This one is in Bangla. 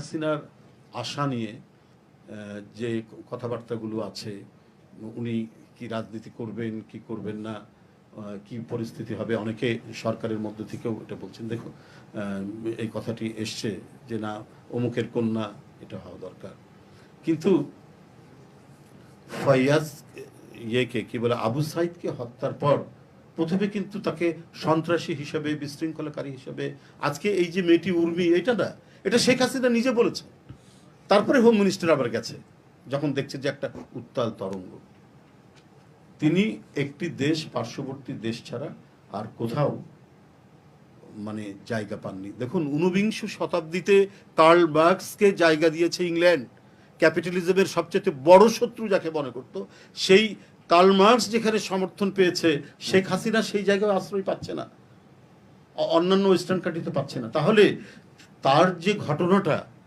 হাসিনার আশা নিয়ে যে কথাবার্তাগুলো আছে, উনি কি রাজনীতি করবেন কি করবেন না, কি পরিস্থিতি হবে, অনেকে সরকারের মধ্য থেকেও এটা বলছেন। দেখো, এই কথাটি এসছে যে না, অমুকের কন্যা এটা হওয়া দরকার। কিন্তু ফয়াজ কি বলে, আবু সাইদকে হত্যার পর প্রথমে কিন্তু তাকে সন্ত্রাসী হিসাবে, বিশৃঙ্খলাকারী হিসাবে, আজকে এই যে মেয়েটি উর্মি, এটা না, এটা শেখ হাসিনা নিজে বলেছে। তারপরে হোম মিনিস্টার আবার গেছে, যখন দেখছে যে একটা উত্তাল তরঙ্গ। তিনি একটি দেশ, পার্শ্ববর্তী দেশ ছাড়া আর কোথাও মানে জায়গা পাননি। দেখুন, ঊনবিংশ শতাব্দীতে কার্ল মার্কসকে জায়গা দিয়েছে ইংল্যান্ড। ক্যাপিটালিজমের সবচেয়ে বড় শত্রু যাকে মনে করত, সেই কার্ল মার্কস যেখানে সমর্থন পেয়েছে, শেখ হাসিনা সেই জায়গায় আশ্রয় পাচ্ছে না, অন্যান্য ওয়েস্টার্ন কান্ট্রিতে পাচ্ছে না। তাহলে তার যে ঘটনাটা,